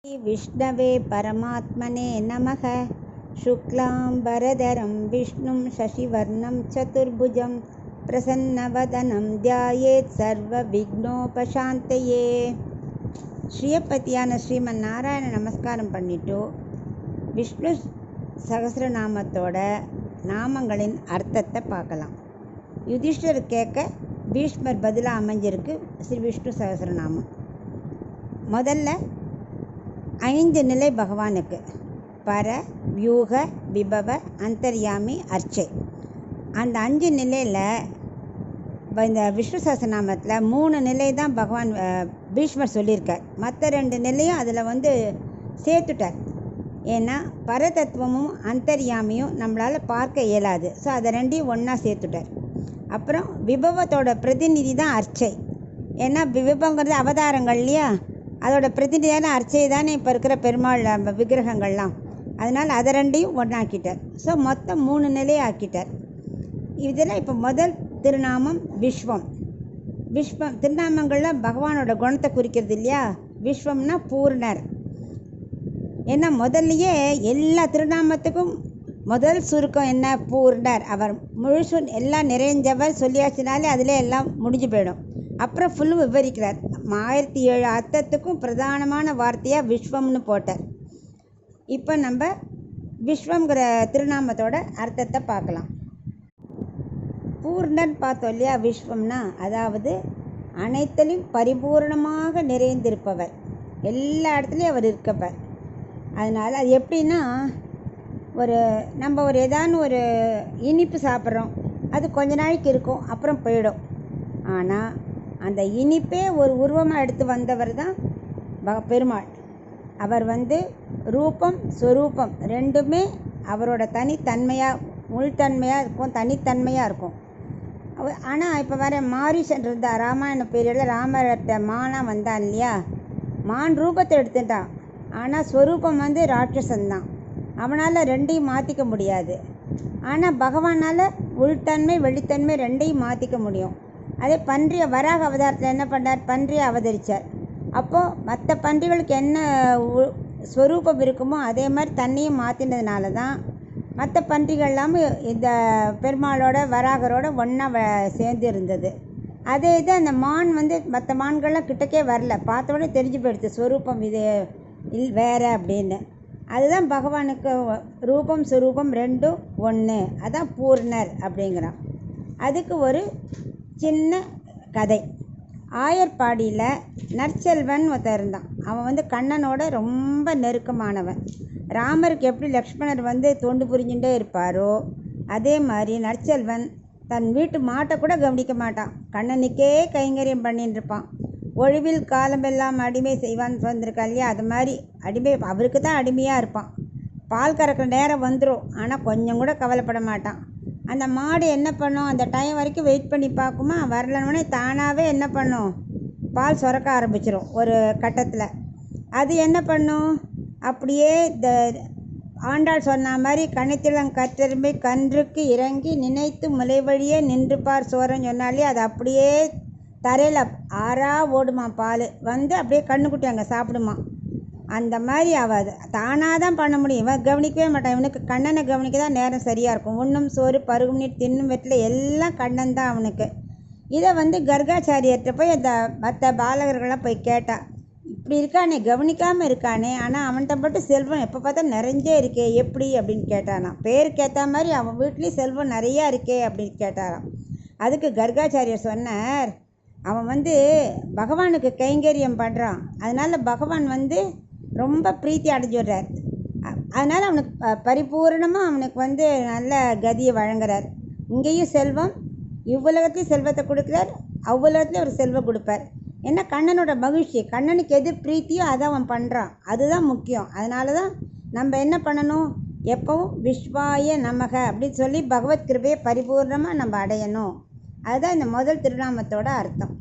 विष्णवे परमात्मने नमः। शुक्लांबरधरं विष्णुं शशिवर्णं चतुर्भुजं प्रसन्नवदनं ध्यायेत् सर्वविघ्नोपशान्तये. ஸ்ரீயப்பதியான ஸ்ரீமன் நாராயண நமஸ்காரம் பண்ணிட்டு விஷ்ணு சகஸ்ரநாமத்தோட நாமங்களின் அர்த்தத்தை பார்க்கலாம். யுதிஷ்டர் கேட்க பீஷ்மர் பதிலாக அமைஞ்சிருக்கு ஸ்ரீ விஷ்ணு சகஸ்ரநாமம். முதல்ல 5 நிலை பகவானுக்கு: பர, வியூக, விபவ, அந்தர்யாமி, அர்ச்சை. அந்த 5 நிலையில் இந்த விஷ்ணு சஹஸ்ரநாமத்தில் 3 நிலை தான் பகவான் பீஷ்மர் சொல்லியிருக்கார். மற்ற 2 நிலையும் அதில் சேர்த்துட்டார். ஏன்னா பரதத்துவமும் அந்தர்யாமியும் நம்மளால் பார்க்க இயலாது. ஸோ அதை 2ஐயும் ஒன்றா சேர்த்துட்டார். அப்புறம் விபவத்தோட பிரதிநிதி தான் அர்ச்சை. ஏன்னா விபவங்கிறது அவதாரங்கள் இல்லையா, அதோட பிரதிநிதியான அர்ச்சை தானே இப்போ இருக்கிற பெருமாள் விக்கிரகங்கள்லாம். அதனால் அதை 2ஐயும் ஒன்றாக்கிட்டார். ஸோ மொத்தம் 3 நிலையை ஆக்கிட்டார். இதில் இப்போ முதல் திருநாமம் விஸ்வம். விஸ்வம் திருநாமங்களில் பகவானோட குணத்தை குறிக்கிறது இல்லையா. விஸ்வம்னா பூர்ணர். ஏன்னா முதல்லையே எல்லா திருநாமத்துக்கும் முதல் சுருக்கம் என்ன? பூர்ணர். அவர் முழுசு எல்லாம் நிறைஞ்சவர் சொல்லியாச்சுனாலே அதில் எல்லாம் முடிஞ்சு போயிடும். அப்புறம் ஃபுல்லும் விவரிக்கிறார். 1007 அர்த்தத்துக்கும் பிரதானமான வார்த்தையாக விஸ்வம்னு போட்டார். இப்போ நம்ம விஸ்வங்கிற திருநாமத்தோட அர்த்தத்தை பார்க்கலாம். பூர்ணன் பார்த்தோம் இல்லையா. விஸ்வம்னா அதாவது அனைத்திலும் பரிபூர்ணமாக நிறைந்திருப்பவர், எல்லா இடத்துலையும் அவர் இருக்கப்பர். அதனால் அது எப்படின்னா, நம்ம ஏதானு ஒரு இனிப்பு சாப்பிட்றோம், அது கொஞ்ச நாளைக்கு இருக்கும், அப்புறம் போயிடும். ஆனால் அந்த இனிப்பே ஒரு உருவமாக எடுத்து வந்தவர் தான் பெருமாள். அவர் ரூபம் ஸ்வரூபம் ரெண்டுமே அவரோட தனித்தன்மையாக, உள்தன்மையாக இருக்கும், தனித்தன்மையாக இருக்கும். ஆனால் இப்போ வர மாரீசன் இருந்தா, ராமாயண பீரியடில் ராமர்கிட்ட மானாக வந்தான் இல்லையா. மான் ரூபத்தை எடுத்துட்டான். ஆனால் ஸ்வரூபம் ராட்சசன்தான். அவனால் 2ஐயும் மாற்றிக்க முடியாது. ஆனால் பகவானால் உள்தன்மை வெளித்தன்மை 2ஐயும் மாற்றிக்க முடியும். அதே பன்றியை வராக அவதாரத்தில் என்ன பண்ணார்? பன்றியை அவதரித்தார். அப்போது மற்ற பன்றிகளுக்கு என்ன ஸ்வரூபம் இருக்குமோ அதே மாதிரி தன்னையும் மாற்றினதுனால தான் மற்ற பன்றிகள் எல்லாமே இந்த பெருமாளோட வராகரோட ஒன்றா சேர்ந்து இருந்தது. அதே இது அந்த மான் மற்ற மான்கள்லாம் கிட்டக்கே வரல. பார்த்தோடனே தெரிஞ்சு போயிடுது ஸ்வரூபம் இது வேறு அப்படின்னு. அதுதான் பகவானுக்கு ரூபம் ஸ்வரூபம் ரெண்டும் ஒன்று. அதான் பூர்ணர் அப்படிங்கிறான். அதுக்கு ஒரு சின்ன கதை. ஆயர்பாடியில் நற்செல்வன் ஒருத்தர் இருந்தான். அவன் கண்ணனோட ரொம்ப நெருக்கமானவன். ராமருக்கு எப்படி லக்ஷ்மணர் தொண்டு புரிஞ்சுட்டே இருப்பாரோ அதே மாதிரி நற்செல்வன் தன் வீட்டு மாட்டை கூட கவனிக்க மாட்டான். கண்ணனுக்கே கைங்கரியம் பண்ணிட்டு இருப்பான். ஒழிவில் காலமெல்லாம் அடிமை செய்வான்னு வந்திருக்கா இல்லையா, அது மாதிரி அடிமை, அவருக்கு தான் அடிமையாக இருப்பான். பால் கறக்கிற நேரம் வந்துடும், ஆனால் கொஞ்சம் கூட கவலைப்பட மாட்டான். அந்த மாடு என்ன பண்ணும்? அந்த டைம் வரைக்கும் வெயிட் பண்ணி பார்க்குமா, வரலன்னே தானாகவே என்ன பண்ணும்? பால் சுரக்க ஆரம்பிச்சிடும் ஒரு கட்டத்தில். அது என்ன பண்ணும்? அப்படியே இந்த ஆண்டாள் சொன்ன மாதிரி கணித்திலம் கற்றெருமை கன்றுக்கு இறங்கி நினைத்து முலை வழியே நின்று பார் சோரன்னு சொன்னாலே அது அப்படியே தரையில் ஓடுமா பால். அப்படியே கண்ணுக்குட்டி அங்கே சாப்பிடுமா. அந்த மாதிரி ஆகாது, தானாக தான் பண்ண முடியும். இவன் கவனிக்கவே மாட்டான். இவனுக்கு கண்ணனை கவனிக்க தான் நேரம் சரியாக இருக்கும். உண்ணும் சோறு பருகும் நீர் தின்னும் வெற்றில எல்லாம் கண்ணன் தான் அவனுக்கு. இதை கர்காச்சாரியர்கிட்ட போய் அந்த மற்ற பாலகர்கள்லாம் போய் கேட்டா, இப்படி இருக்கானே, கவனிக்காமல் இருக்கானே, ஆனால் அவன்கிட்ட மட்டும் செல்வம் எப்போ பார்த்தா நிறைஞ்சே இருக்கே, எப்படி அப்படின்னு கேட்டானா. பேருக்கு ஏற்ற மாதிரி அவன் வீட்லேயும் செல்வம் நிறையா இருக்கே அப்படின்னு கேட்டாராம். அதுக்கு கர்காச்சாரியர் சொன்னார், அவன் பகவானுக்கு கைங்கரியம் பண்ணுறான். அதனால் பகவான் ரொம்ப பிரீத்தி அடைஞ்சிடுறார். அதனால் அவனுக்கு பரிபூர்ணமாக அவனுக்கு நல்ல கதியை வழங்குறார். இங்கேயும் செல்வம், இவ்வுலகத்தையும் செல்வத்தை கொடுக்குறார், அவ்வுலகத்துலேயும் ஒரு செல்வம் கொடுப்பார். ஏன்னா கண்ணனோட மகிழ்ச்சி, கண்ணனுக்கு எது பிரீத்தியோ அதை அவன் பண்ணுறான். அதுதான் முக்கியம். அதனால தான் நம்ம என்ன பண்ணணும்? எப்பவும் விஸ்வாய நமக அப்படின்னு சொல்லி பகவத் கிருபையை பரிபூர்ணமாக நம்ம அடையணும். அதுதான் இந்த முதல் திருநாமத்தோட அர்த்தம்.